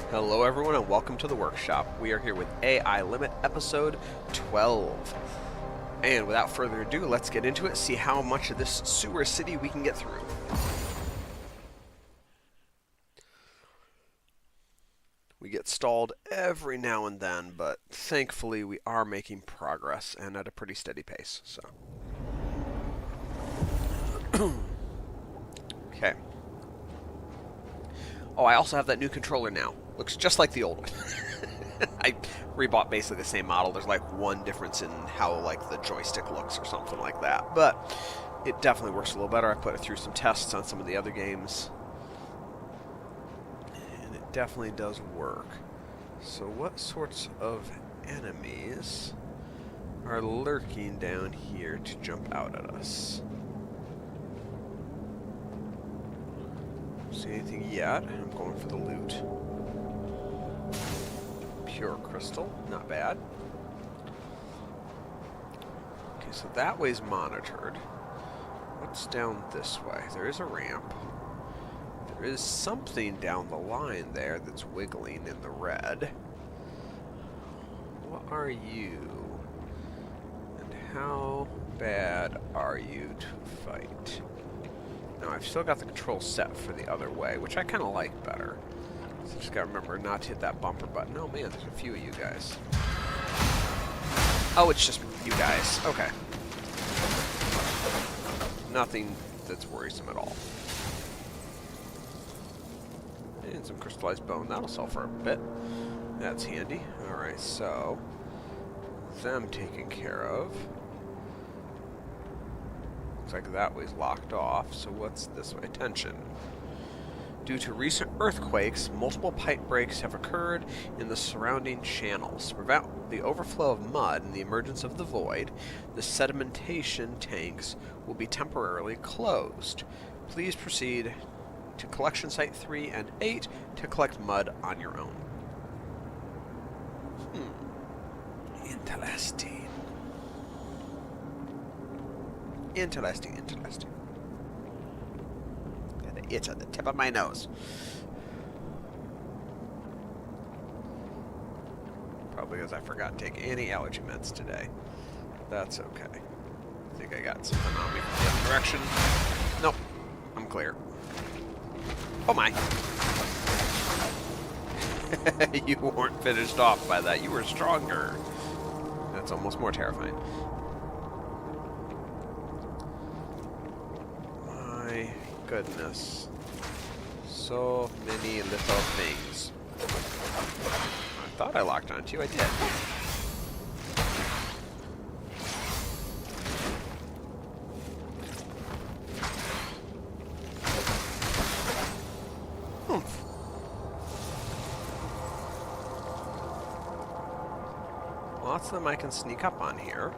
Hello everyone and welcome to the workshop. We are here with AI Limit episode 12. And without further ado, let's get into it, see how much of this sewer city we can get through. We get stalled every now and then, but thankfully we are making progress and at a pretty steady pace. So, okay. Oh, I also have that new controller now. Looks just like the old one. I rebought basically the same model. There's like one difference in how like the joystick looks or something like that. But it definitely works a little better. I put it through some tests on some of the other games. And it definitely does work. So what sorts of enemies are lurking down here to jump out at us? See anything yet? I'm going for the loot. Pure crystal, not bad. Okay, so that way's monitored. What's down this way? There is a ramp. There is something down the line there that's wiggling in the red. What are you? And how bad are you to fight? Now, I've still got the control set for the other way, which I kind of like better. So just gotta remember not to hit that bumper button. Oh man, there's a few of you guys. Oh, it's just you guys. Okay. Nothing that's worrisome at all. And some crystallized bone. That'll sell for a bit. That's handy. Alright, so them taken care of. Looks like that way's locked off, so what's this way? Attention. Due to recent earthquakes, multiple pipe breaks have occurred in the surrounding channels. To prevent the overflow of mud and the emergence of the void, the sedimentation tanks will be temporarily closed. Please proceed to collection site 3 and 8 to collect mud on your own. Interesting. Interesting. Got an itch on the tip of my nose. Probably because I forgot to take any allergy meds today. That's okay. I think I got something on me from the other direction. Nope. I'm clear. Oh my. You weren't finished off by that. You were stronger. That's almost more terrifying. Goodness. So many little things. I thought I locked onto you. I did. Lots of them I can sneak up on here.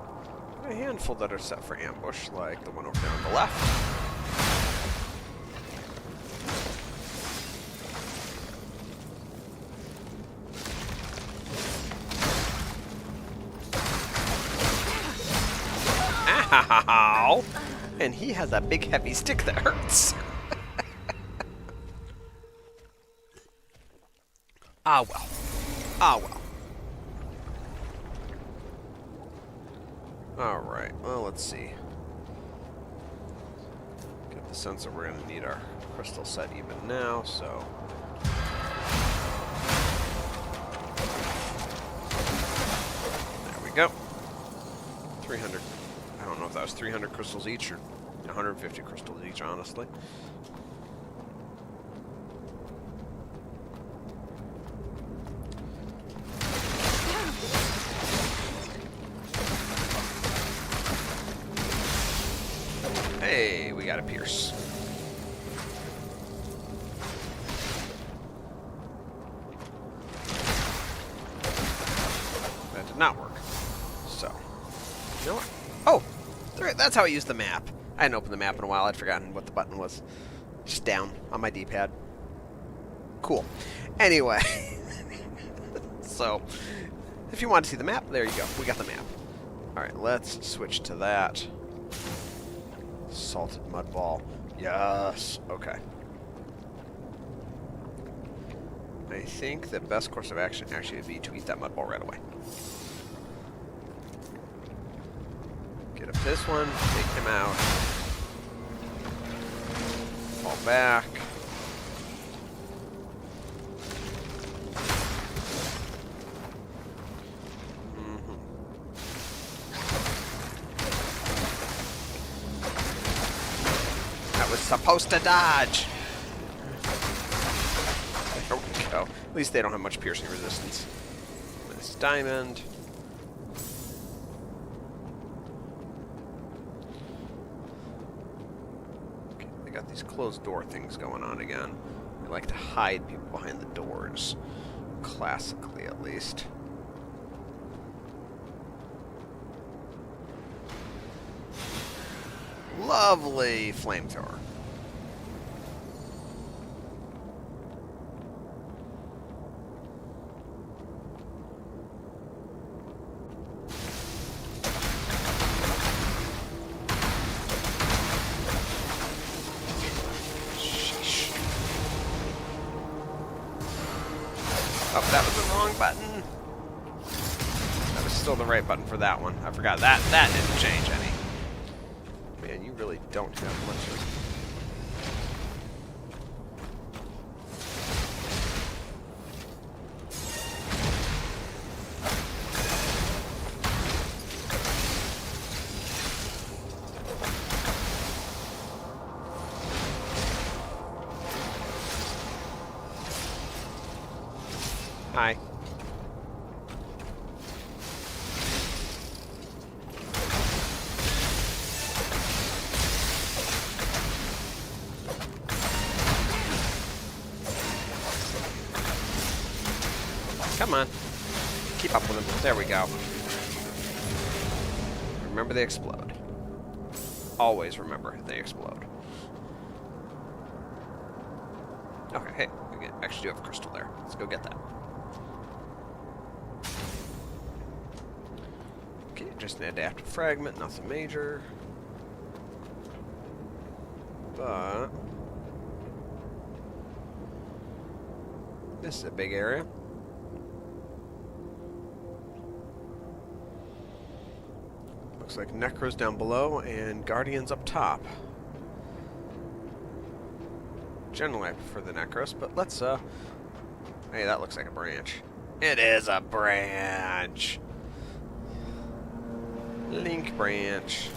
A handful that are set for ambush, like the one over there on the left. Ow! And he has a big heavy stick that hurts. Ah well. Ah well. Alright, well let's see. Get the sense that we're going to need our crystal set even now, so... There we go. 300. I don't know if that was 300 crystals each or 150 crystals each, honestly. Hey, we got a pierce. That did not work. So, you know what? Oh! That's how I use the map. I hadn't opened the map in a while. I'd forgotten what the button was. Just down on my D-pad. Cool. Anyway. So, if you want to see the map, there you go. We got the map. Alright, let's switch to that. Salted mud ball. Yes. Okay. I I think the best course of action actually would be to eat that mud ball right away. Get up this one, take him out. Fall back. That was supposed to dodge. There we go. At least they don't have much piercing resistance. This diamond. Okay, they got these closed door things going on again. They like to hide people behind the doors. Classically, at least. Lovely flamethrower. Oh, that was the wrong button. That was still the right button for that one. I forgot that didn't change any. Man, you really don't have much of Hi. Come on. Keep up with them. There we go. Remember they explode. Always remember they explode. Okay, hey, we actually do have a crystal there. Let's go get that. Okay, just an adaptive fragment, nothing major. But this is a big area. Looks like Necros down below and Guardians up top. Generally I prefer the Necros, but let's hey, that looks like a branch. It is a branch. Link branch.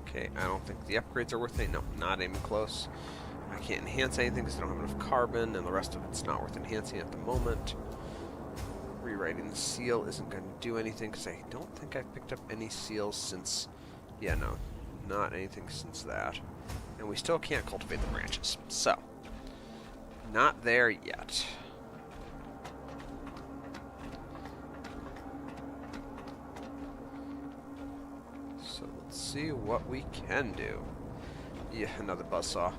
Okay, I don't think the upgrades are worth it. No, not even close. I can't enhance anything because I don't have enough carbon, and the rest of it's not worth enhancing at the moment. Rewriting the seal isn't going to do anything because I don't think I've picked up any seals since... Yeah, no, not anything since that. And we still can't cultivate the branches. So, not there yet. So let's see what we can do. Yeah, another buzzsaw.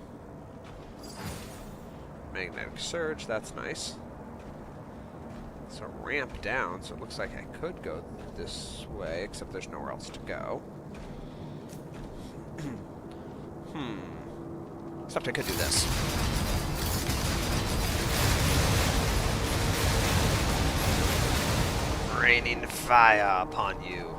Magnetic surge, that's nice. It's a ramp down, so it looks like I could go this way, except there's nowhere else to go. Except I could do this. Raining fire upon you.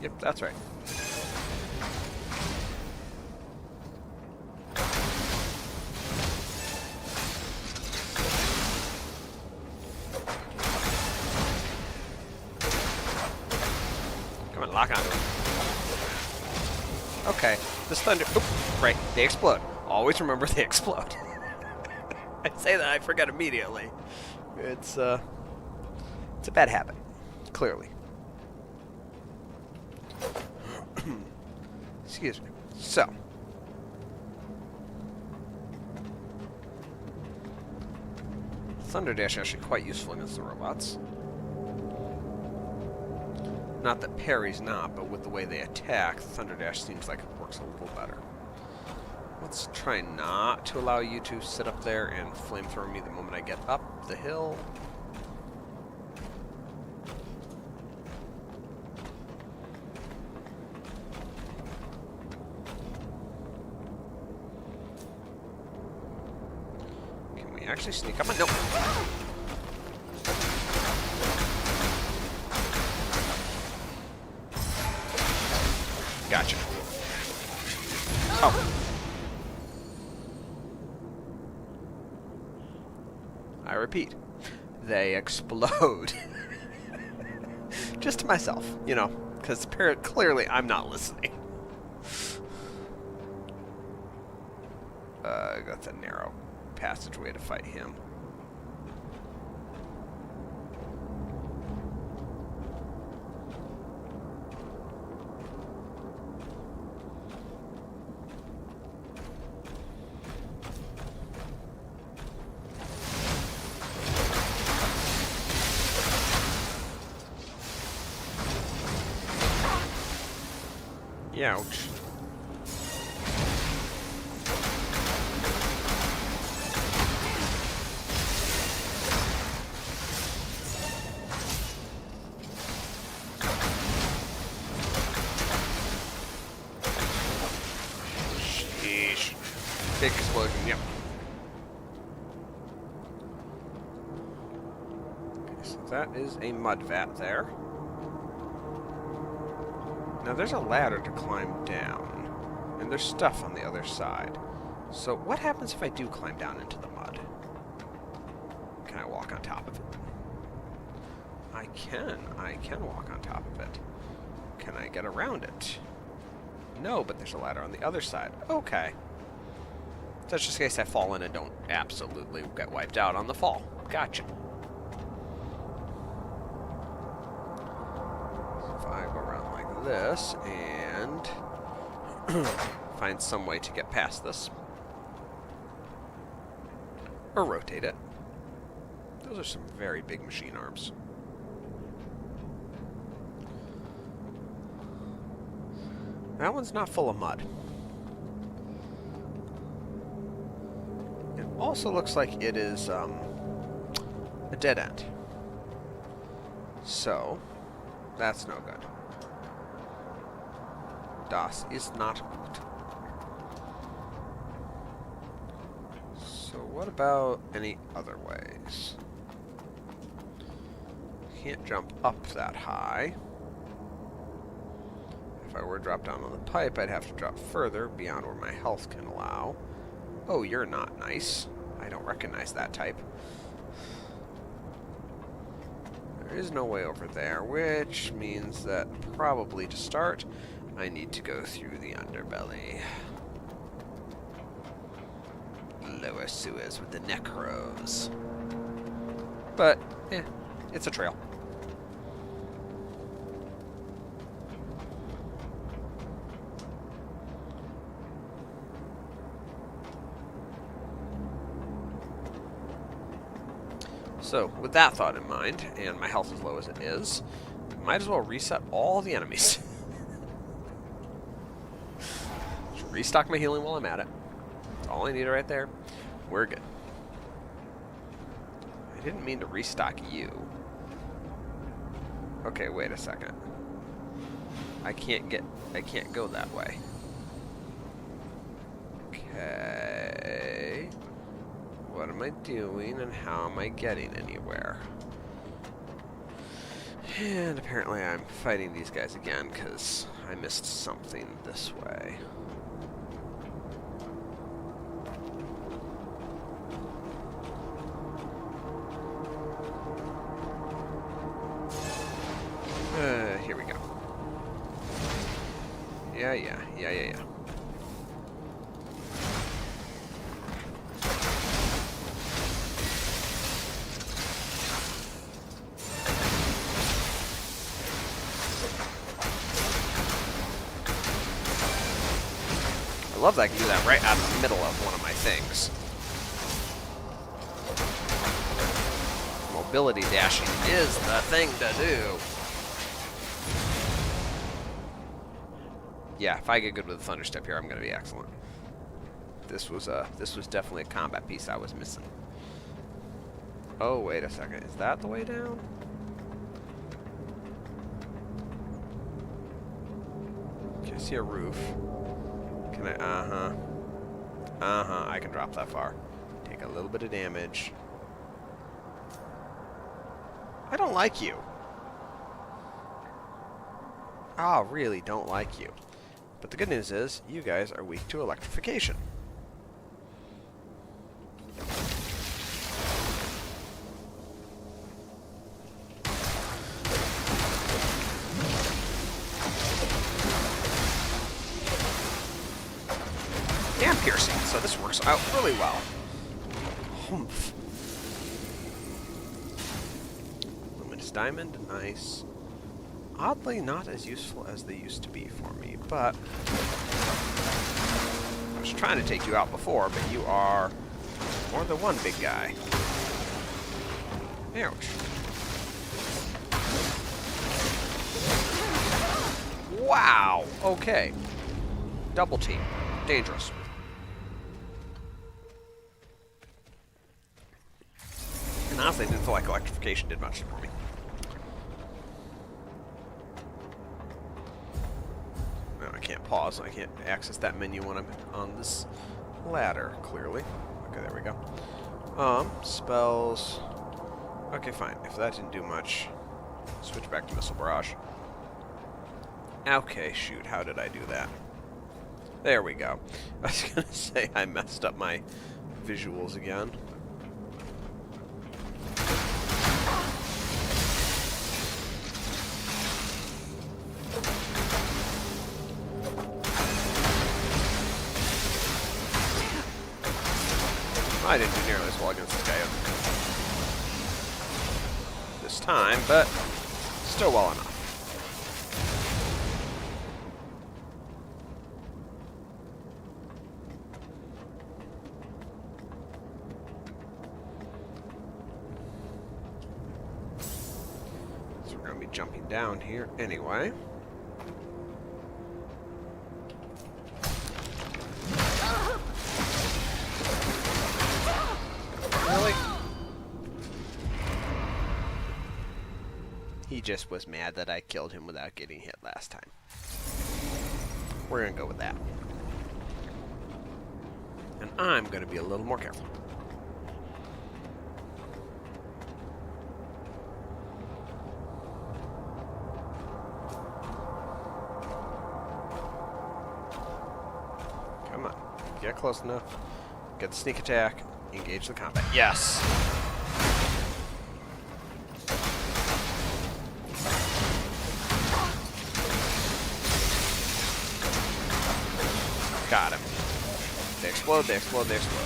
Yep, that's right. Come on, lock onto it. Okay, this thunder... Oop, right, they explode. Always remember they explode. I say that, I forget immediately. It's a bad habit, clearly. Excuse me. So. Thunder Dash actually quite useful against the robots. Not that parry's not, but with the way they attack, Thunder Dash seems like it works a little better. Let's try not to allow you to sit up there and flamethrow me the moment I get up the hill. you actually sneak up on? No. Gotcha. Oh. I repeat, they explode. Just to myself, you know, because clearly I'm not listening. That's a narrow passageway to fight him. Ouch. Sheesh. Big explosion, yep. Okay, so that is a mud vat there. Now there's a ladder to climb down, and there's stuff on the other side. So what happens if I do climb down into the mud? Can I walk on top of it? I can walk on top of it. Can I get around it? No, but there's a ladder on the other side. Okay. That's just in case I fall in and don't absolutely get wiped out on the fall. Gotcha. So if I go around like this and find some way to get past this. Or rotate it. Those are some very big machine arms. That one's not full of mud. It also looks like it is a dead end. So, that's no good. Das ist not gut. So what about any other ways? Can't jump up that high. If I were to drop down on the pipe, I'd have to drop further beyond where my health can allow. Oh, you're not nice. I don't recognize that type. There is no way over there, which means that probably to start, I need to go through the underbelly. Lower sewers with the necros. But, it's a trail. So, with that thought in mind, and my health as low as it is, might as well reset all the enemies. Just restock my healing while I'm at it. That's all I need right there. We're good. I didn't mean to restock you. Okay, wait a second. I can't go that way. Okay. What am I doing and how am I getting anywhere? And apparently I'm fighting these guys again because I missed something this way. Here we go. Yeah. I love that I can do that right out of the middle of one of my things. Mobility dashing is the thing to do. Yeah, if I get good with the Thunderstep here, I'm going to be excellent. This was definitely a combat piece I was missing. Oh, wait a second. Is that the way down? Okay, I see a roof. Can I? I can drop that far. Take a little bit of damage. I don't like you. I really don't like you. But the good news is, you guys are weak to electrification. And piercing, so this works out really well. Humph. Luminous diamond, nice. Oddly not as useful as they used to be for me, but I was trying to take you out before, but you are more than one big guy. Ouch. Wow! Okay. Double team. Dangerous. And honestly, I didn't feel like electrification did much for me. No, I can't pause. I can't access that menu when I'm on this ladder, clearly. Okay, there we go. Spells. Okay, fine. If that didn't do much, switch back to Missile Barrage. Okay, shoot. How did I do that? There we go. I was going to say I messed up my visuals again. I didn't do nearly as well against this guy this time, but still well enough. So we're going to be jumping down here anyway. Really? He just was mad that I killed him without getting hit last time. We're going to go with that. And I'm going to be a little more careful. Come on. Get close enough. Get the sneak attack. Engage the combat. Yes! Got him. They explode, they explode, they explode.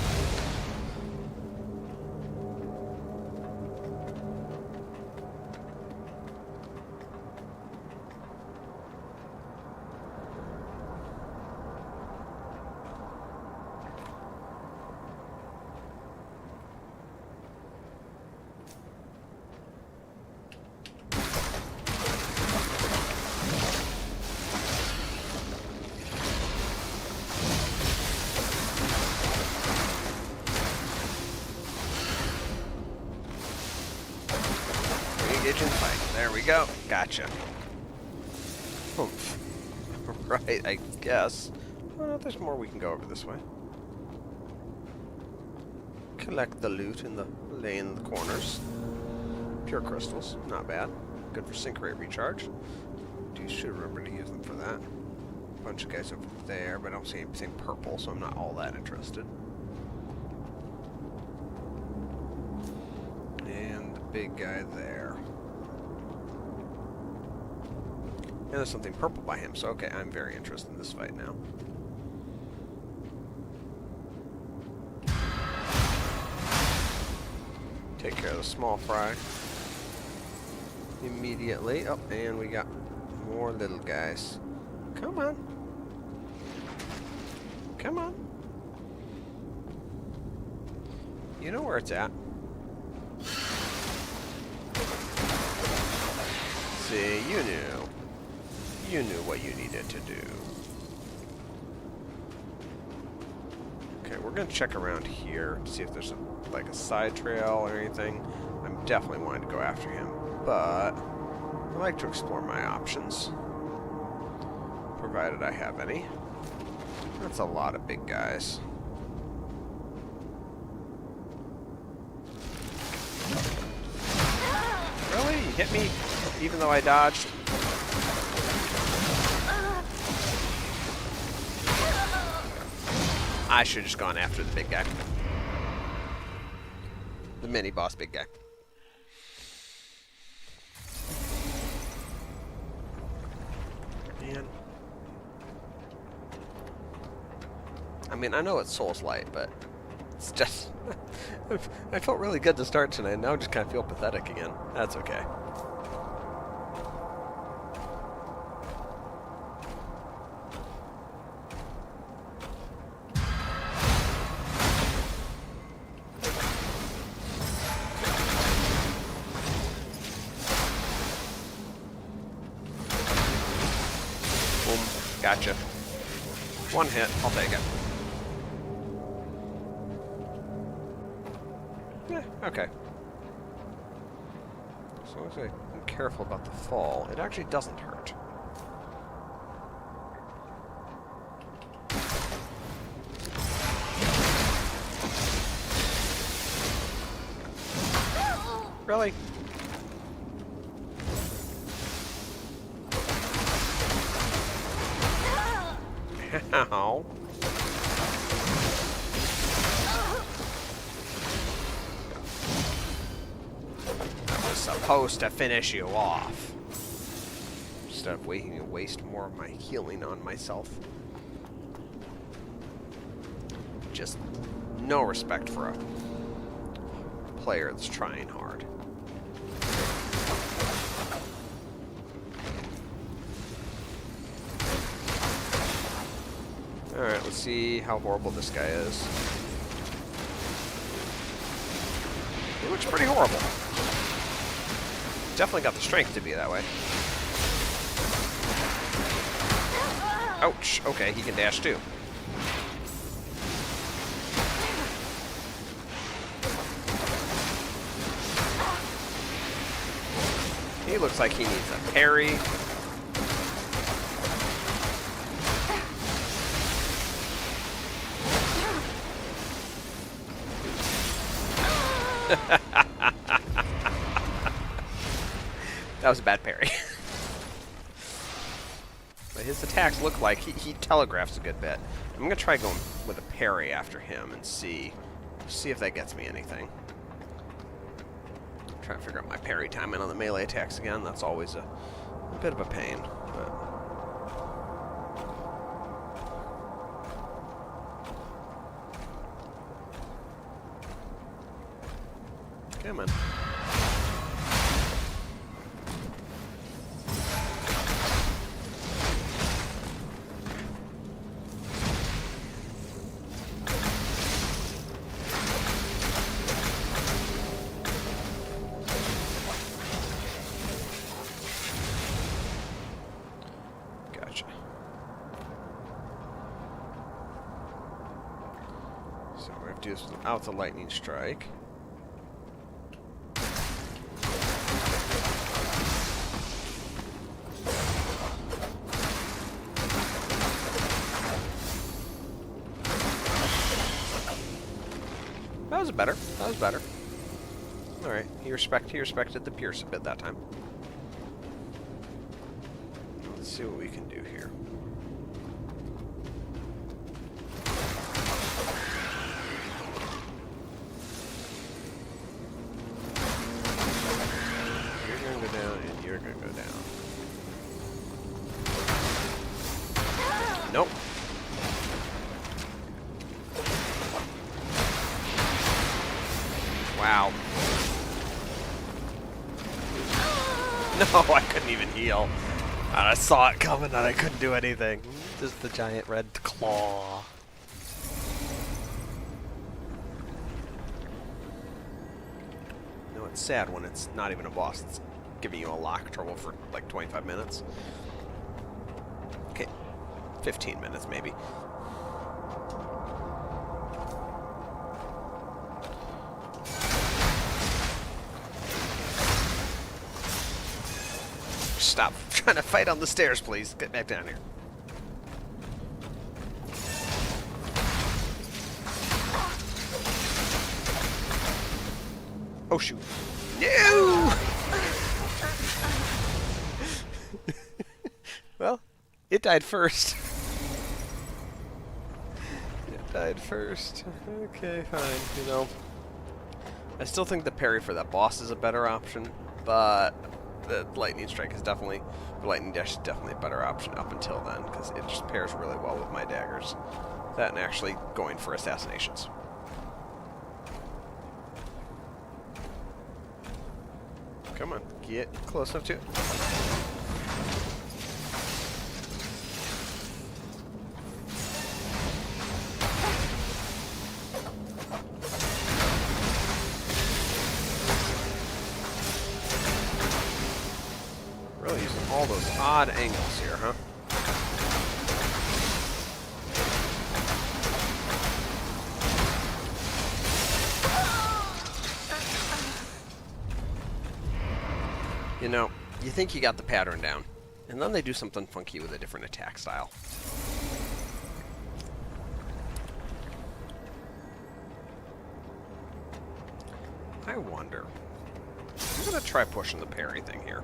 Engage in fight. There we go. Gotcha. Humph. Right, I guess. Well, there's more we can go over this way. Collect the loot in the lane in the corners. Pure crystals. Not bad. Good for sync rate recharge. Should remember to use them for that. Bunch of guys over there, but I don't see anything purple, so I'm not all that interested. And the big guy there. And there's something purple by him, so okay, I'm very interested in this fight now. Take care of the small fry immediately. Oh, and we got more little guys. Come on. Come on. You know where it's at. See, you knew. You knew what you needed to do. Okay, we're gonna check around here to see if there's like a side trail or anything. I'm definitely wanting to go after him, but I like to explore my options, provided I have any. That's a lot of big guys. he hit me, even though I dodged? I should have just gone after the big guy. The mini-boss big guy. Man. I mean, I know it's Souls-light, but it's just... I felt really good to start tonight, now I just kind of feel pathetic again. That's okay. Boom. Gotcha. One hit. I'll take it. Okay. So long as I'm careful about the fall, it actually doesn't hurt. Really? Ow. Supposed to finish you off. Instead of waiting to waste more of my healing on myself. Just no respect for a player that's trying hard. Alright, let's see how horrible this guy is. He looks pretty horrible. Definitely got the strength to be that way. Ouch. Okay, he can dash too. He looks like he needs a parry. That was a bad parry. But his attacks look like he telegraphs a good bit. I'm gonna try going with a parry after him and see if that gets me anything. Trying to figure out my parry timing on the melee attacks again. That's always a bit of a pain. But come on. Gotcha. So we have to do this without the lightning strike. That was better. That was better. Alright, he respected the Pierce a bit that time. Let's see what we can do here. You're going to go down, and you're going to go down. Nope. Wow. No, I couldn't even heal. And I saw it coming and I couldn't do anything. Just the giant red claw. No, it's sad when it's not even a boss. It's giving you a lock trouble for like 25 minutes. Okay, 15 minutes maybe. Stop trying to fight on the stairs, please. Get back down here. Oh, shoot. No! It died first. It died first. Okay, fine. You know, I still think the parry for that boss is a better option, but the lightning strike is definitely, the lightning dash is definitely a better option up until then, because it just pairs really well with my daggers. That and actually going for assassinations. Come on, get close enough to it. Really using all those odd angles here, huh? You know, you think you got the pattern down, and then they do something funky with a different attack style. I wonder. I'm going to try pushing the parry thing here.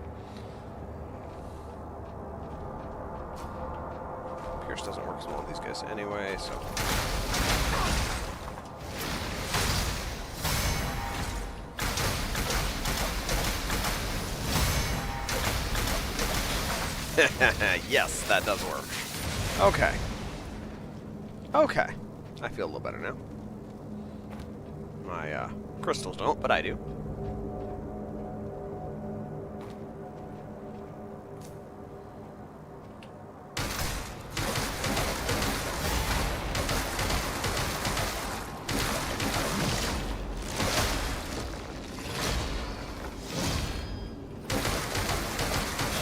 Pierce doesn't work as well on these guys anyway, so... Yes, that does work. Okay. Okay. I feel a little better now. My crystals don't, but I do.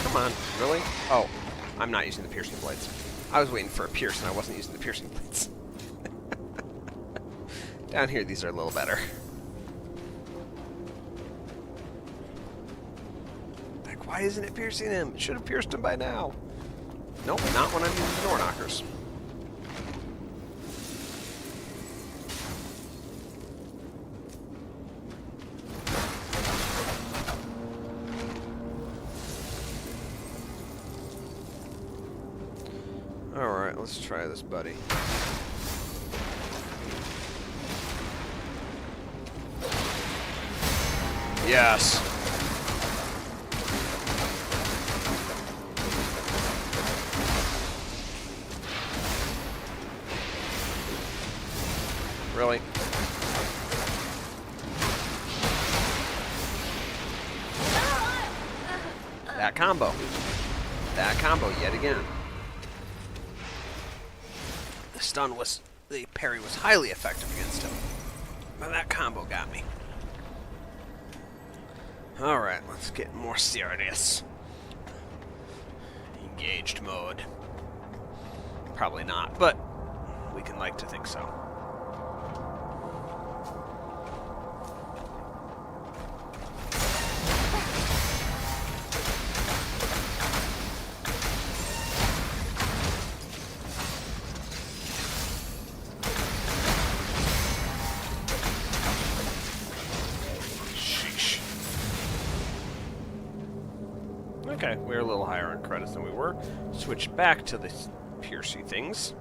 Come on, really? Oh, I'm not using the piercing blades. I was waiting for a pierce and I wasn't using the piercing blades. Down here, these are a little better. Like, why isn't it piercing him? It should have pierced him by now. Nope, not when I'm using the door knockers. Alright, let's try this, buddy. Yes! Really? That combo. That combo yet again. The parry was highly effective against him. But that combo got me. Alright, let's get more serious. Engaged mode. Probably not, but we can like to think so. Okay, we're a little higher on credits than we were. Switch back to the piercy things.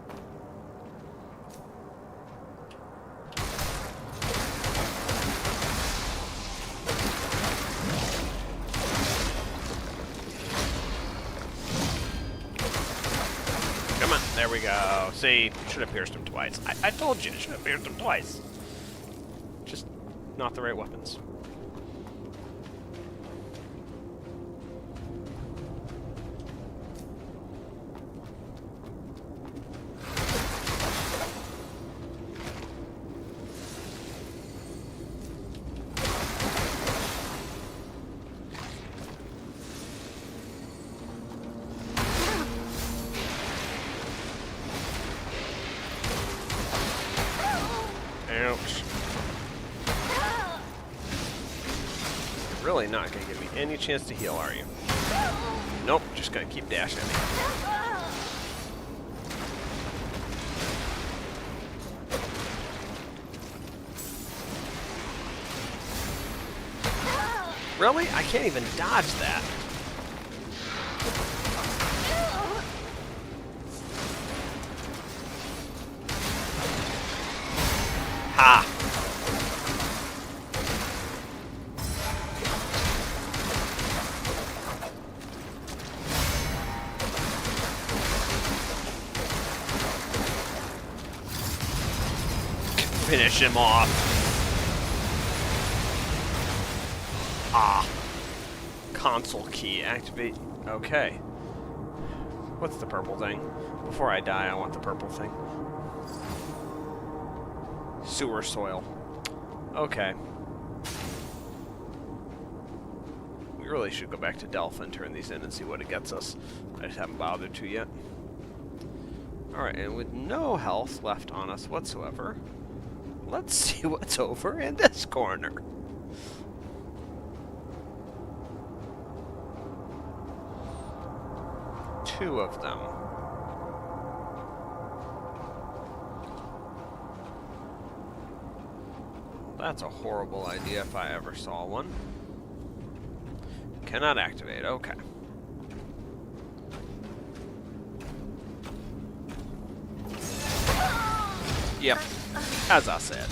Come on, there we go. See, should have pierced him twice. I told you, should have pierced him twice. Just not the right weapons. Ouch. You're really not going to give me any chance to heal, are you? Nope, just going to keep dashing at me. Really? I can't even dodge that. Finish him off. Ah. Console key. Activate. Okay. What's the purple thing? Before I die, I want the purple thing. Sewer soil. Okay. We really should go back to Delphi and turn these in and see what it gets us. I just haven't bothered to yet. Alright, and with no health left on us whatsoever, let's see what's over in this corner. Two of them. That's a horrible idea if I ever saw one. Cannot activate, okay. Yep, as I said.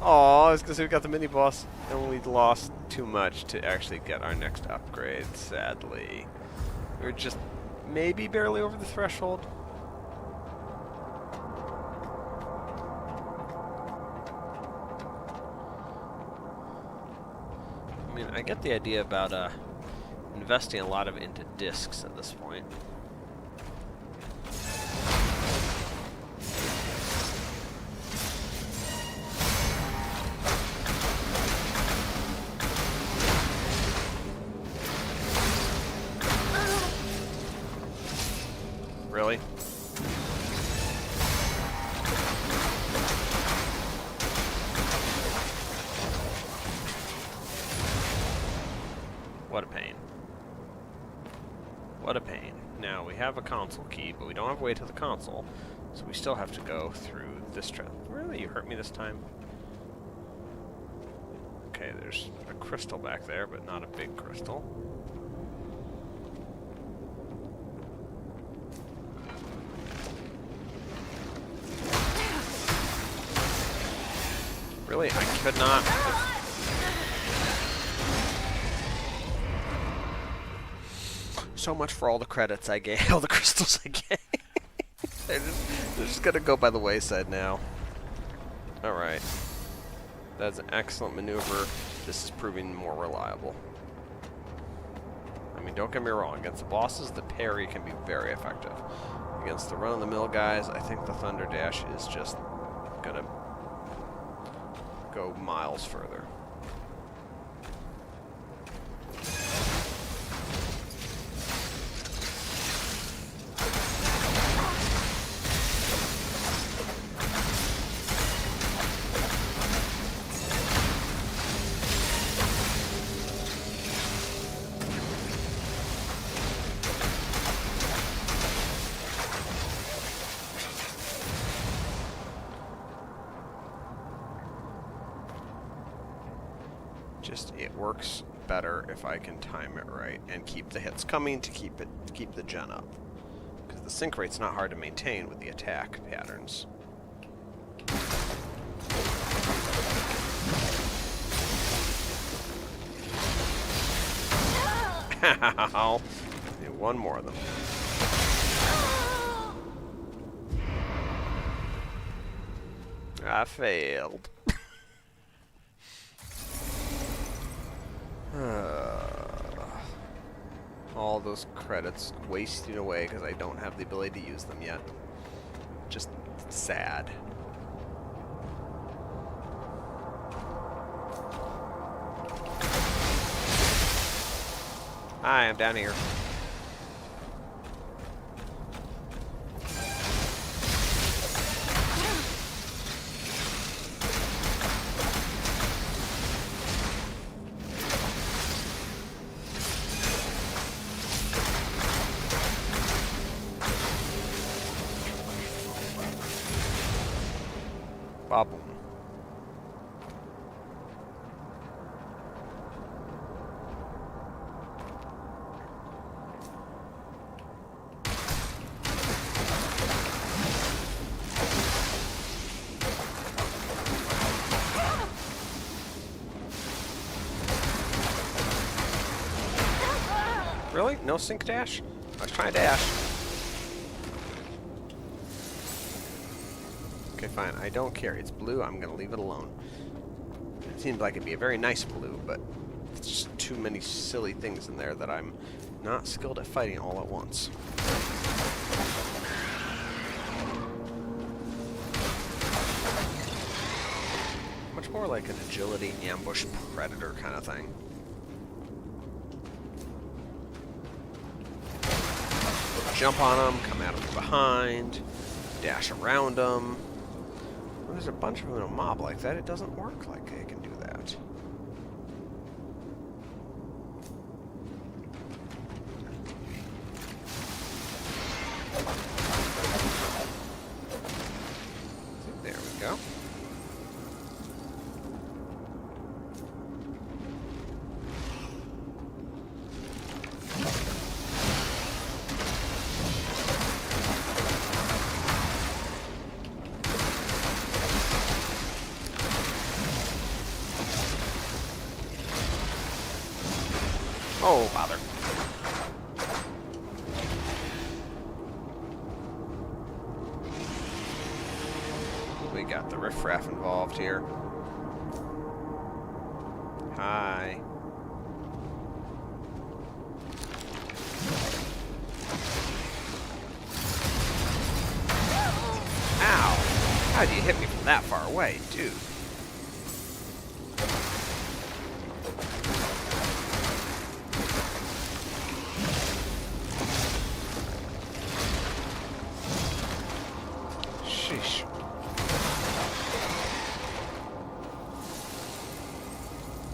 Aw, it's because we got the mini-boss and we lost too much to actually get our next upgrade, sadly. We're just maybe barely over the threshold. I mean, I get the idea about investing a lot of into discs at this point. Really? What a pain. What a pain. Now, we have a console key, but we don't have a way to the console, so we still have to go through this trail. Really? You hurt me this time? Okay, there's a crystal back there, but not a big crystal. Really? I could not... So much for all the credits I gave, all the crystals I gave. they're just gonna go by the wayside now. Alright. That's an excellent maneuver. This is proving more reliable. I mean, don't get me wrong. Against the bosses, the parry can be very effective. Against the run-of-the-mill guys, I think the Thunder Dash is just gonna go miles further. Just, it works better if I can time it right and keep the hits coming to keep the gen up. Because the sync rate's not hard to maintain with the attack patterns. Ow. Need one more of them. I failed. All those credits wasting away because I don't have the ability to use them yet. Just sad. Hi, I'm down here. Boom. Really? No sync dash? I was trying to dash. Okay, fine. I don't care. It's blue. I'm going to leave it alone. It seems like it'd be a very nice blue, but it's just too many silly things in there that I'm not skilled at fighting all at once. Much more like an agility ambush predator kind of thing. Jump on them, come at them from behind, dash around them. When there's a bunch of them in a mob like that, it doesn't work like they can do that. There we go. Oh, bother. We got the riffraff involved here. Hi. Ow! How'd you hit me from that far away, dude? Sheesh.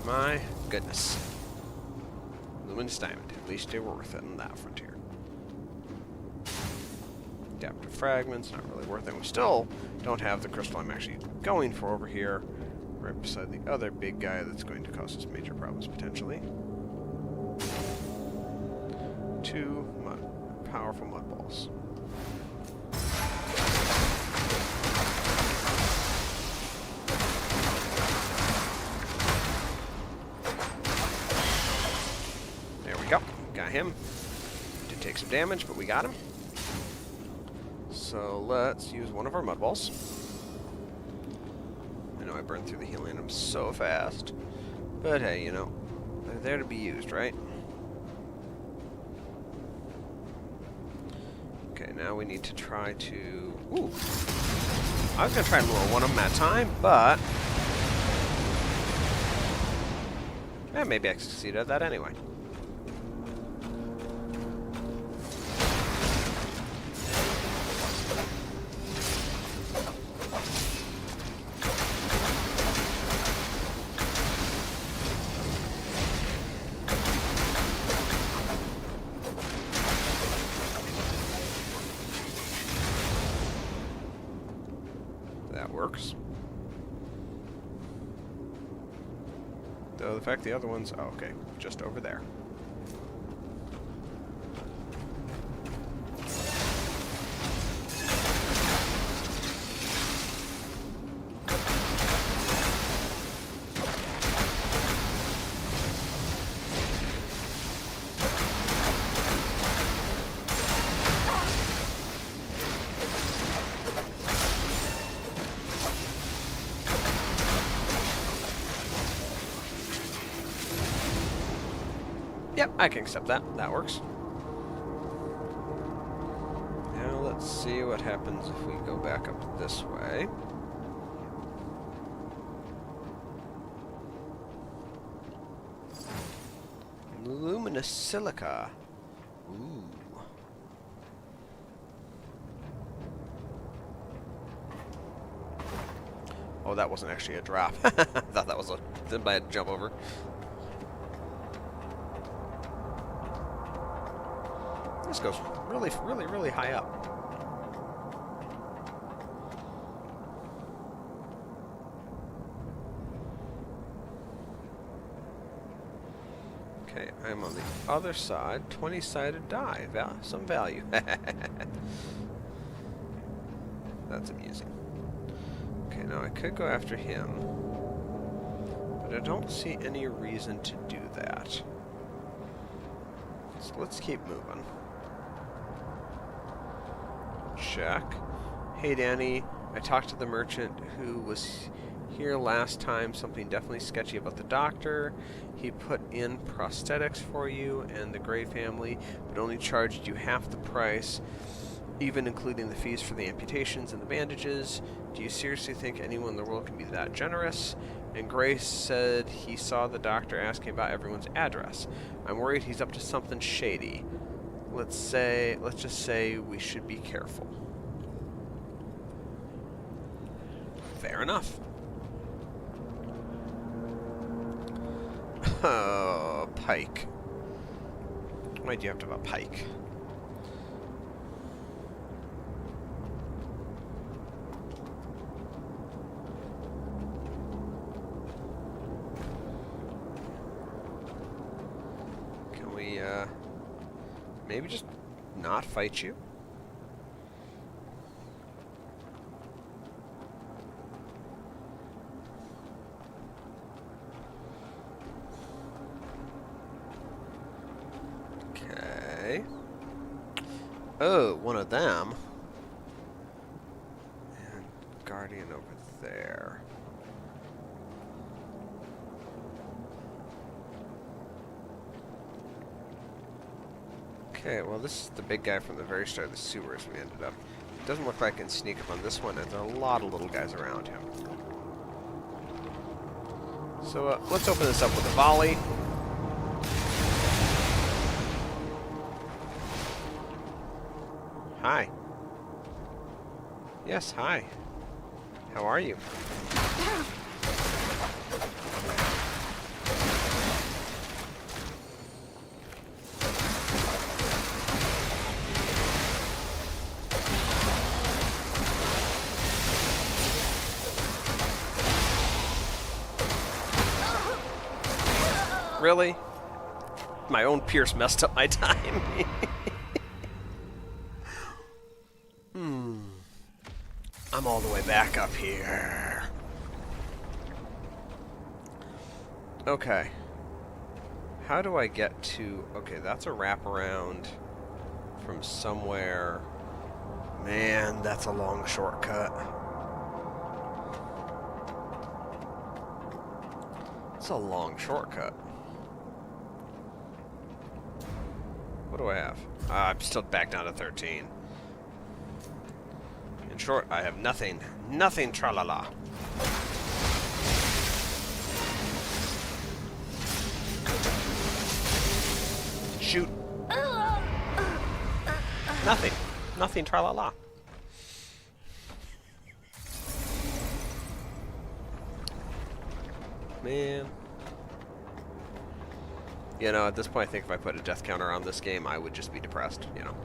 My goodness. Luminous Diamond. At least they were worth it in that frontier. Adaptive fragments, not really worth it. We still don't have the crystal I'm actually going for over here, right beside the other big guy that's going to cause us major problems potentially. 2 powerful mud balls. There we go. Got him. Did take some damage, but we got him. So let's use one of our mud balls. I know I burned through the helium so fast. But hey, you know, they're there to be used, right? Okay, now we need to try to... Ooh! I was going to try and lure one of them at a time, but... maybe I succeeded at that anyway. That works. Though the fact the other one's... oh, okay, just over there. Yep, I can accept that. That works. Now let's see what happens if we go back up this way. Luminous silica. Ooh. Oh, that wasn't actually a drop. I thought that was a... then I had to jump over. This goes really, really, really high up. Okay, I'm on the other side. 20-sided die. Some value. That's amusing. Okay, now I could go after him. But I don't see any reason to do that. So let's keep moving. Check. Hey Danny, I talked to the merchant who was here last time. Something definitely sketchy about the doctor. He put in prosthetics for you and the Gray family, but only charged you half the price, even including the fees for the amputations and the bandages. Do you seriously think anyone in the world can be that generous? And Gray said he saw the doctor asking about everyone's address. I'm worried he's up to something shady. Let's just say we should be careful. Fair enough. Oh, pike. Why do you have to have a pike? Can we, maybe just not fight you? Oh, one of them. And Guardian over there. Okay, well this is the big guy from the very start of the sewers we ended up. It doesn't look like I can sneak up on this one, and there are a lot of little guys around him. So let's open this up with a volley. Hi. Yes, hi. How are you? Really? My own Pierce messed up my time. I'm all the way back up here. Okay. How do I get to... Okay, that's a wraparound from somewhere. Man, that's a long shortcut. It's a long shortcut. What do I have? I'm still back down to 13. In short, I have nothing. Nothing, tra-la-la. Shoot. Nothing. Nothing, tra-la-la. Man. You know, at this point, I think if I put a death counter on this game, I would just be depressed, you know.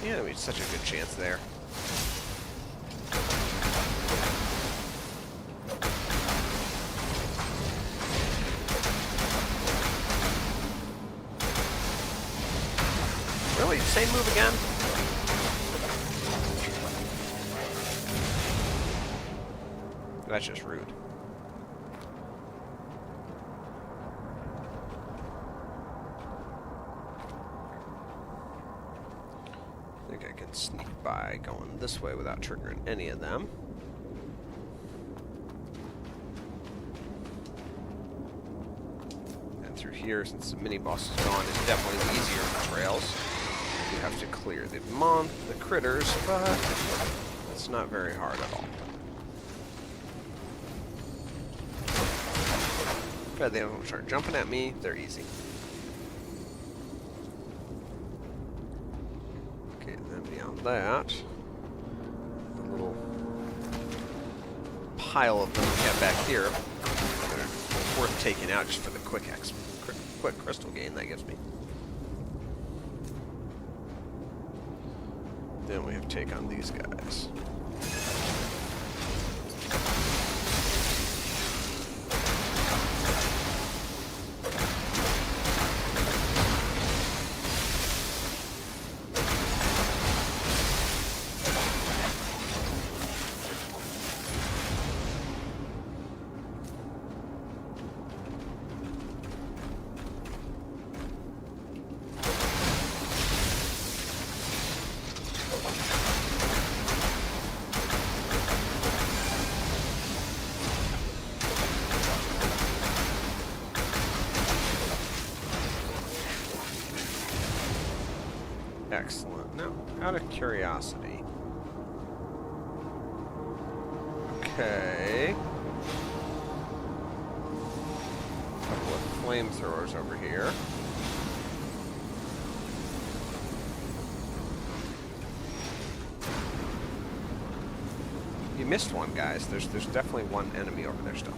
Yeah, we had such a good chance there. Really? Same move again? That's just rude. I think I can sneak by going this way without triggering any of them. And through here, since the mini-boss is gone, is definitely the easier of the trails. You have to clear the critters, but it's not very hard at all. They don't start jumping at me, they're easy. Okay, then beyond that, the little pile of them we have back here that are worth taking out just for the quick crystal gain that gives me. Then we have to take on these guys. Excellent. Now, out of curiosity. Okay. A couple of flamethrowers over here. You missed one, guys. There's definitely one enemy over there still.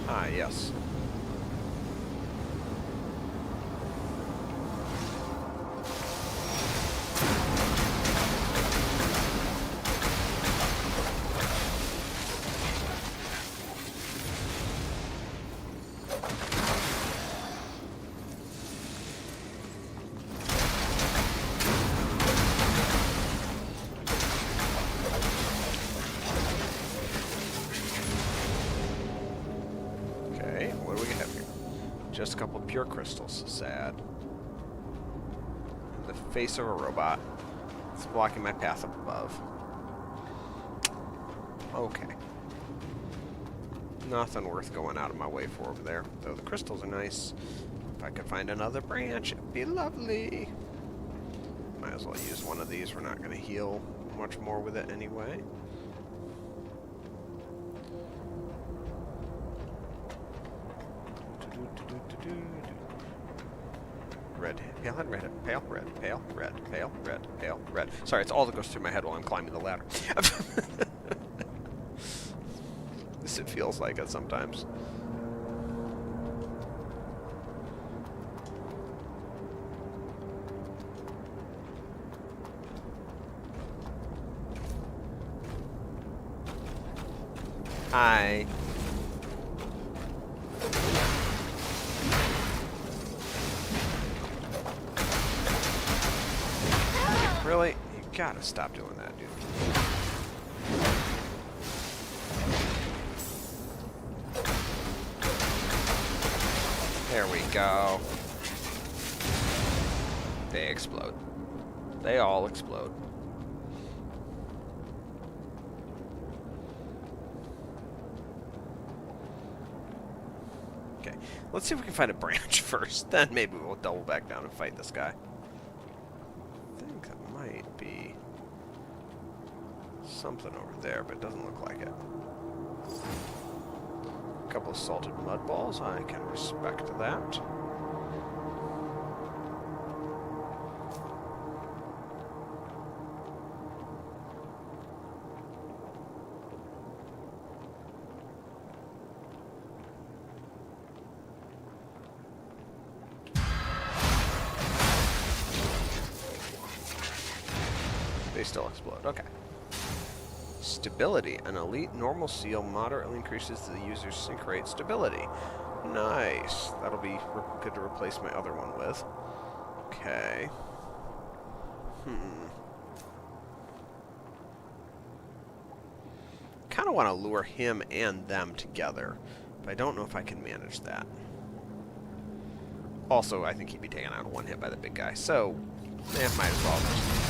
Ah, yes. Just a couple of pure crystals. Sad. The face of a robot. It's blocking my path up above. Okay. Nothing worth going out of my way for over there. Though the crystals are nice. If I could find another branch, it'd be lovely. Might as well use one of these. We're not going to heal much more with it anyway. Red, pale, red, pale, red, pale, red, pale, red, pale, red. Sorry, it's all that goes through my head while I'm climbing the ladder. This it feels like it sometimes. Hi. Really? You gotta stop doing that, dude. There we go. They explode. They all explode. Okay, let's see if we can find a branch first. Then maybe we'll double back down and fight this guy. Might be something over there, but it doesn't look like it. A couple of salted mud balls, I can respect that. They still explode. Okay. Stability. An elite normal seal moderately increases the user's sync rate stability. Nice. That'll be good to replace my other one with. Okay. Kind of want to lure him and them together, but I don't know if I can manage that. Also, I think he'd be taken out in one hit by the big guy, so might as well just...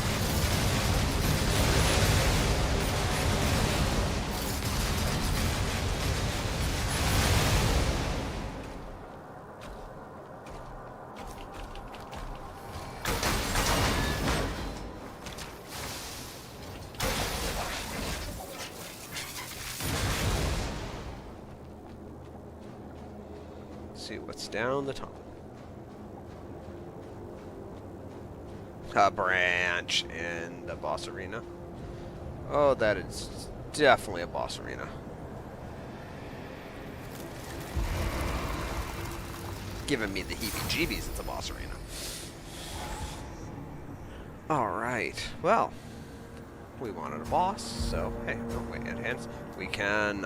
see what's down the tunnel. A branch in the boss arena. Oh, that is definitely a boss arena. Giving me the heebie-jeebies, it's a boss arena. Alright, well, we wanted a boss, so, hey, oh wait, enhance. We can,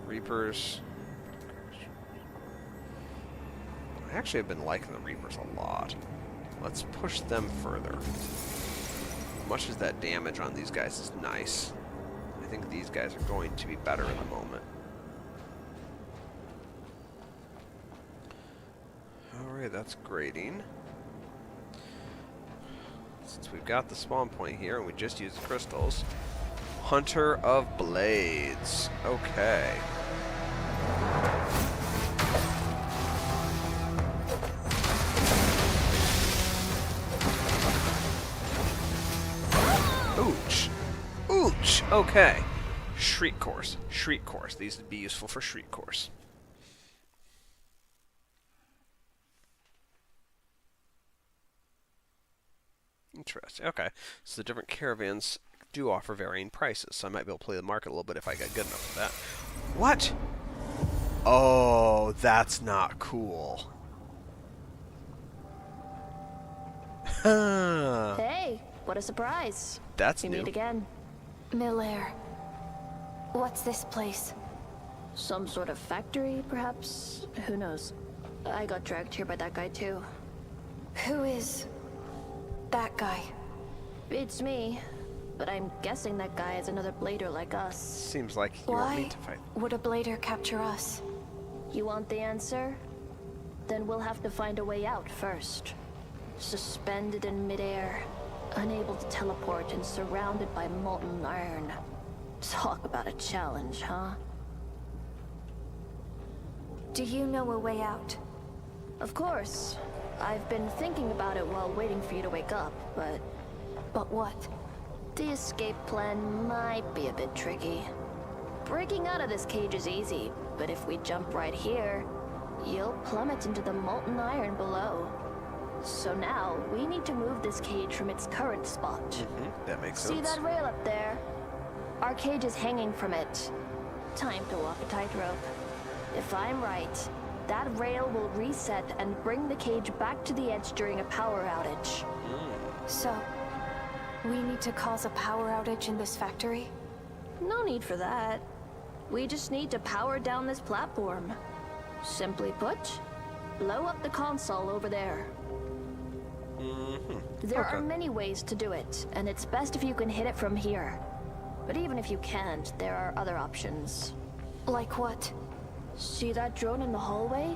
Reapers. I actually have been liking the Reapers a lot. Let's push them further. As much as that damage on these guys is nice, I think these guys are going to be better in the moment. Alright, that's grading. Since we've got the spawn point here and we just used the crystals. Hunter of Blades. Okay. Ooch. Ooch! Okay. Shriek course. Shriek course. These would be useful for shriek course. Interesting. Okay. So the different caravans do offer varying prices, so I might be able to play the market a little bit if I get good enough with that. What? Oh, that's not cool. Hey, what a surprise. That's we new. meet again. Millair. What's this place? Some sort of factory, perhaps? Who knows? I got dragged here by that guy too. Who is that guy? It's me, but I'm guessing that guy is another blader like us. Seems like you want me Why to fight. would a blader capture us? You want the answer? Then we'll have to find a way out first. Suspended in midair, unable to teleport and surrounded by molten iron. Talk about a challenge, huh? Do you know a way out? Of course. I've been thinking about it while waiting for you to wake up, but But what? the escape plan might be a bit tricky. Breaking out of this cage is easy, but if we jump right here, you'll plummet into the molten iron below. So now, we need to move this cage from its current spot. That makes See sense. that rail up there? Our cage is hanging from it. Time to walk a tightrope. If I'm right, that rail will reset and bring the cage back to the edge during a power outage. So, we need to cause a power outage in this factory? No need for that. We just need to power down this platform. Simply put, blow up the console over there. There are many ways to do it, and it's best if you can hit it from here. But even if you can't, there are other options. Like what? See that drone in the hallway?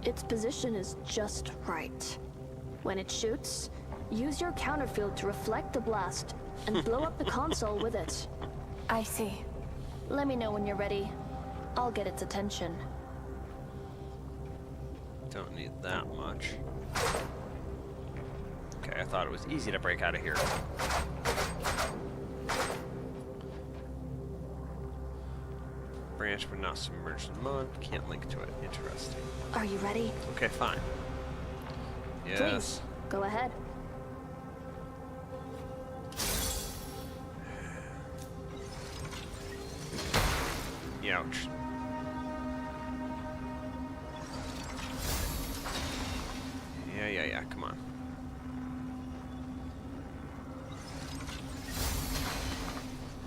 Its position is just right. When it shoots, use your counterfield to reflect the blast and blow up the console with it. I see. Let me know when you're ready. I'll get its attention. Don't need that much. Okay, I thought it was easy to break out of here. Branch but not submerged in mud. Can't link to it. Interesting. Are you ready? Okay, fine. Yes. Please, go ahead. Ouch. Yeah, come on.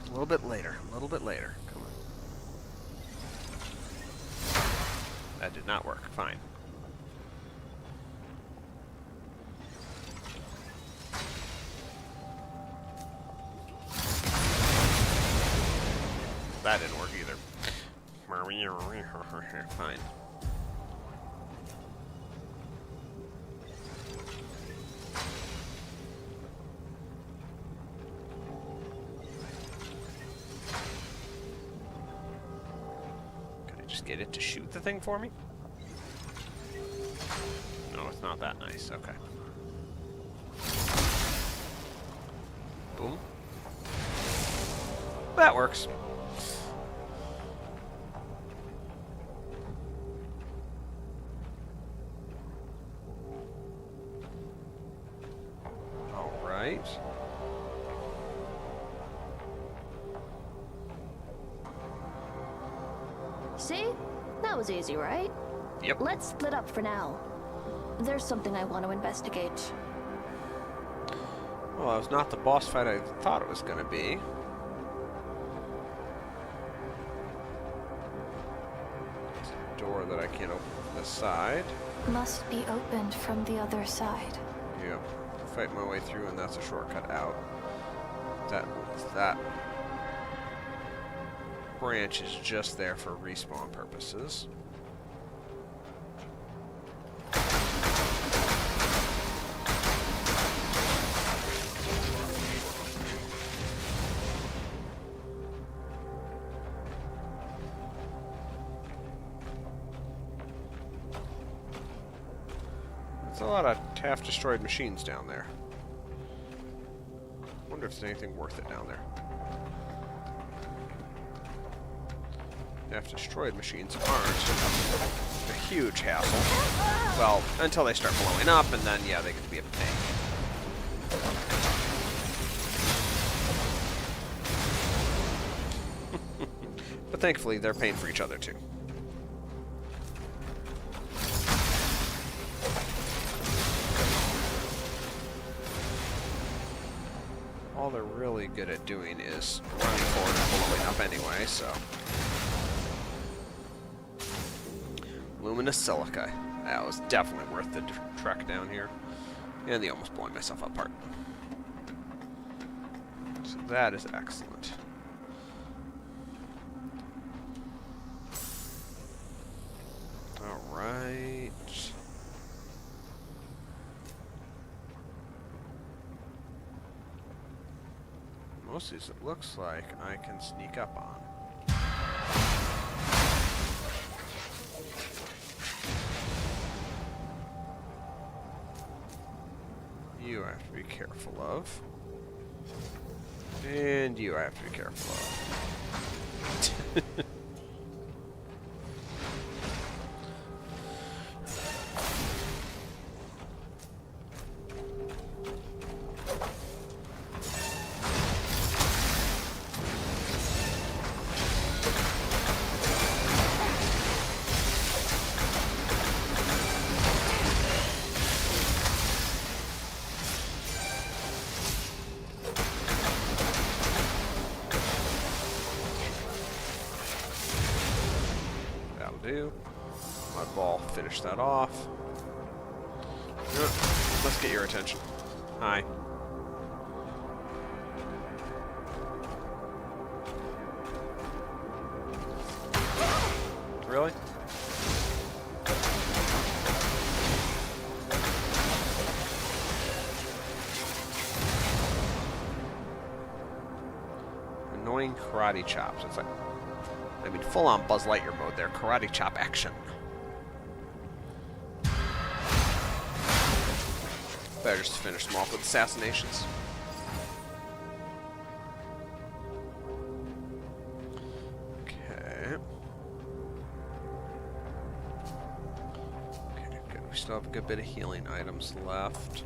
A little bit later, Come on. That did not work, fine. That didn't work either. Fine. Can I just get it to shoot the thing for me? No, it's not that nice. Okay. Boom. That works. Right. See? That was easy, right? Yep. Let's split up for now. There's something I want to investigate. Well, it was not the boss fight I thought it was going to be. There's a door that I can't open from this side. Must be opened from the other side. Yep. Fight my way through, and that's a shortcut out. That branch is just there for respawn purposes. There's a lot of half-destroyed machines down there. wonder if there's anything worth it down there. If destroyed machines aren't a huge hassle. Well, until they start blowing up, and then, yeah, they can be a pain. But thankfully, they're paying for each other, too. All they're really good at doing is running forward and blowing up anyway, so... Luminous silica. That was definitely worth the trek down here. And the almost blowing myself apart. So that is excellent. Alright. Most of these it looks like I can sneak up on. You I have to be careful of. And you I have to be careful of. Do. Mud ball, finish that off. Let's get your attention. Hi. Really? Annoying karate chops. It's like, I mean, full-on Buzz Lightyear mode there. Karate chop action. Better just finish them off with assassinations. Okay. Okay, good. We still have a good bit of healing items left.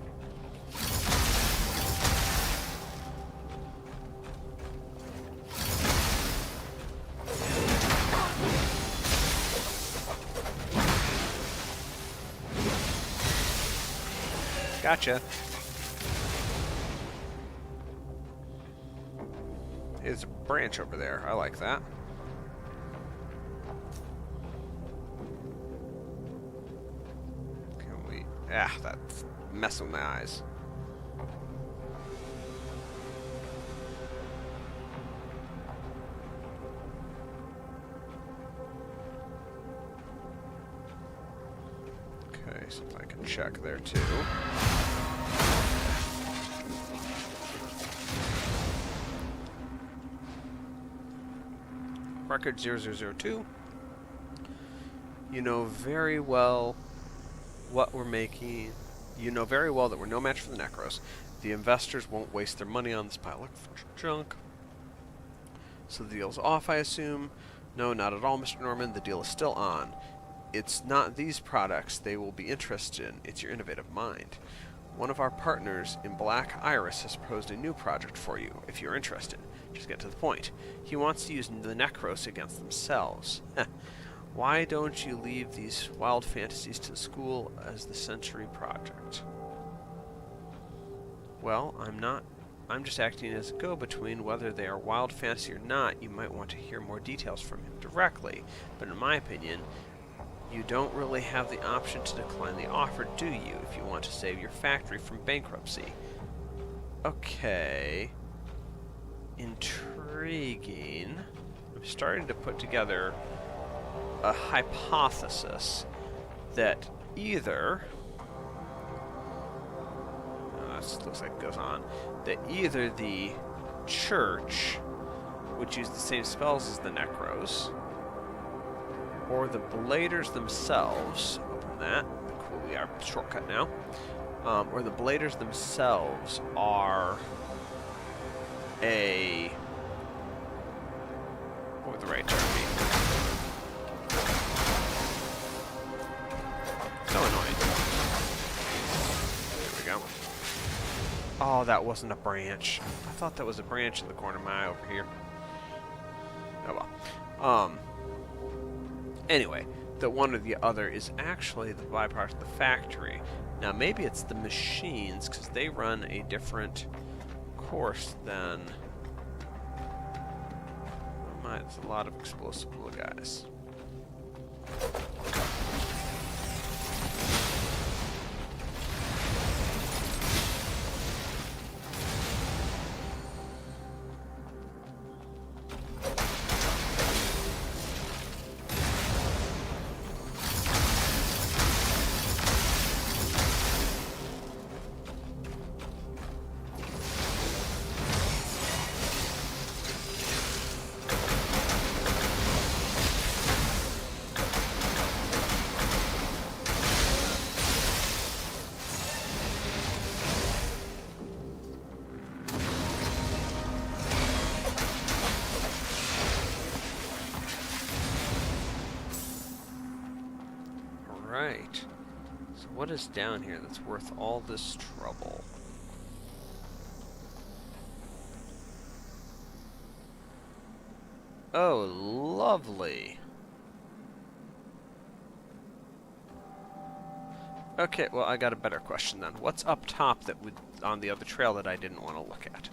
Gotcha. There's a branch over there. I like that. Can we... Ah, that's messing with my eyes. Okay, something I can check there too. Record 0002. You know very well what we're making. You know very well that we're no match for the Necros. The investors won't waste their money on this pile of junk. So the deal's off, I assume? No, not at all, Mr. Norman. The deal is still on. It's not these products they will be interested in. It's your innovative mind. One of our partners in Black Iris has proposed a new project for you, if you're interested. Just get to the point. He wants to use the Necros against themselves. Why don't you leave these wild fantasies to the school as the Century Project? Well, I'm just acting as a go-between. Whether they are wild fantasy or not, you might want to hear more details from him directly. But in my opinion, you don't really have the option to decline the offer, do you, if you want to save your factory from bankruptcy? Okay. Intriguing. I'm starting to put together a hypothesis that either... this looks like it goes on. That either the church, which use the same spells as the Necros, or the Bladers themselves, open that, cool, we are shortcut now, or the Bladers themselves are a... What would the right term be? So annoying. There we go. Oh, that wasn't a branch. I thought that was a branch in the corner of my eye over here. Oh well. Anyway, the one or the other is actually the byproduct of the factory. Now, maybe it's the machines, because they run a different course than... Oh my, there's a lot of explosive little guys. Right. So what is down here that's worth all this trouble? Oh, lovely. Okay, well, I got a better question then. What's up top that would on the other trail that I didn't want to look at?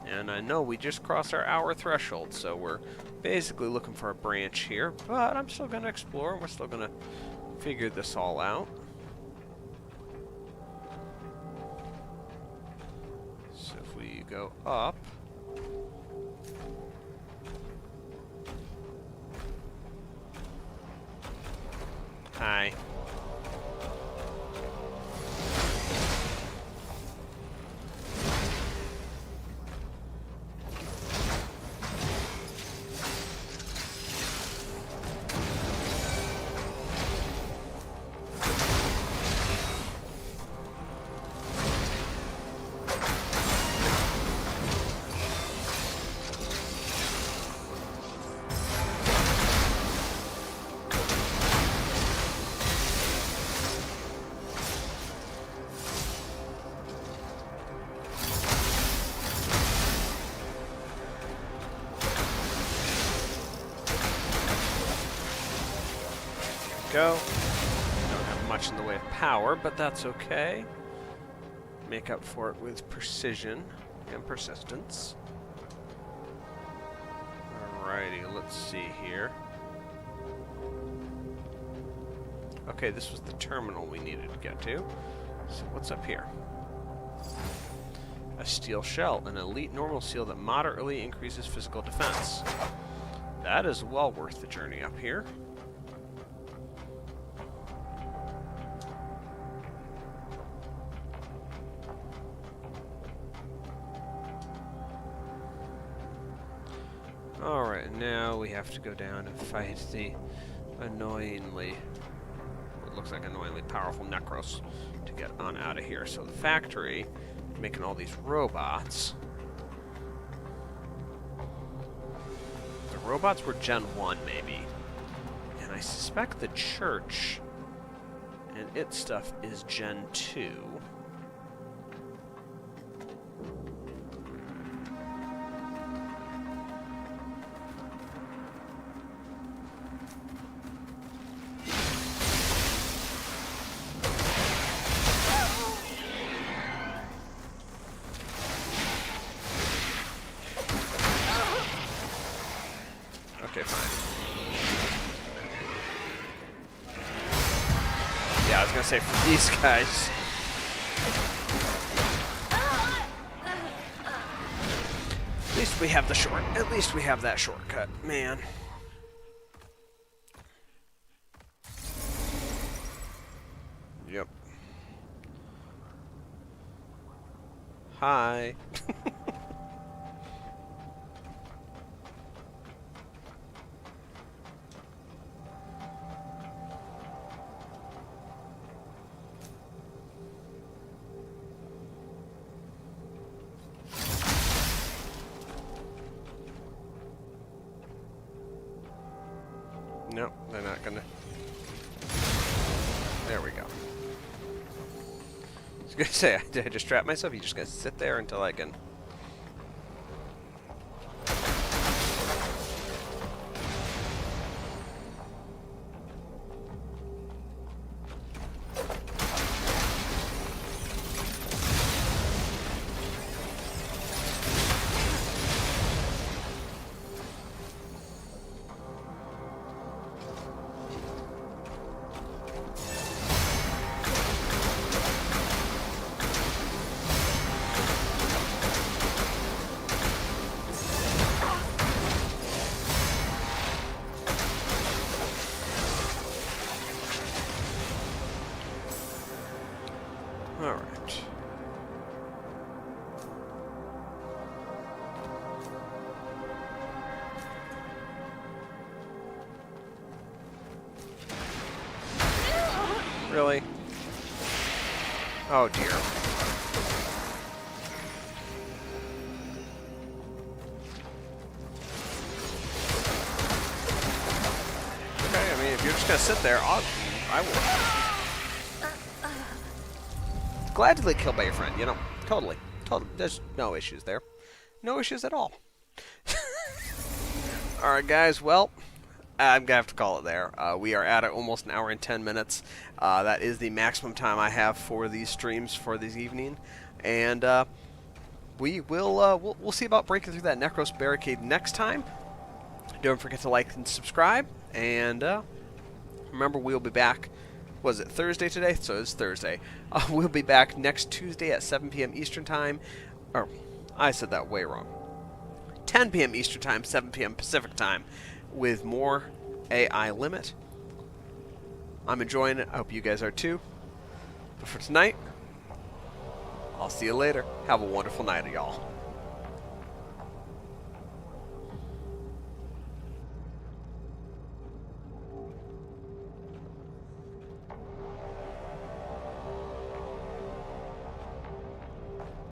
And I know we just crossed our hour threshold, so we're basically looking for a branch here, but I'm still going to explore, and we're still going to figure this all out. So if we go up... Hi. Go. Don't have much in the way of power, but that's okay. Make up for it with precision and persistence. Alrighty, let's see here. Okay, this was the terminal we needed to get to. So what's up here? A steel shell, an elite normal seal that moderately increases physical defense. That is well worth the journey up here. Alright, now we have to go down and fight the annoyingly, what looks like annoyingly powerful Necros to get on out of here. So the factory, making all these robots. The robots were Gen 1, maybe. And I suspect the church and its stuff is Gen 2. Okay, fine. Yeah, I was gonna say for these guys. At least we have the short. At least we have that shortcut, man. Yep. Hi. was gonna say, did I just trap myself? You just gotta sit there until I can. Alright. Really? Oh dear. Okay, I mean, if you're just gonna sit there, I will gladly killed by your friend, you know. Totally. There's no issues there. No issues at all. Alright, guys, well, I'm gonna have to call it there. We are at almost an hour and 10 minutes. That is the maximum time I have for these streams for this evening. And we'll see about breaking through that Necros barricade next time. Don't forget to like and subscribe. And remember, we'll be back. Was it Thursday today? So it's Thursday. We'll be back next Tuesday at 7 p.m. Eastern Time. Or, I said that way wrong. 10 p.m. Eastern Time, 7 p.m. Pacific Time, with more AI Limit. I'm enjoying it. I hope you guys are too. But for tonight, I'll see you later. Have a wonderful night, y'all.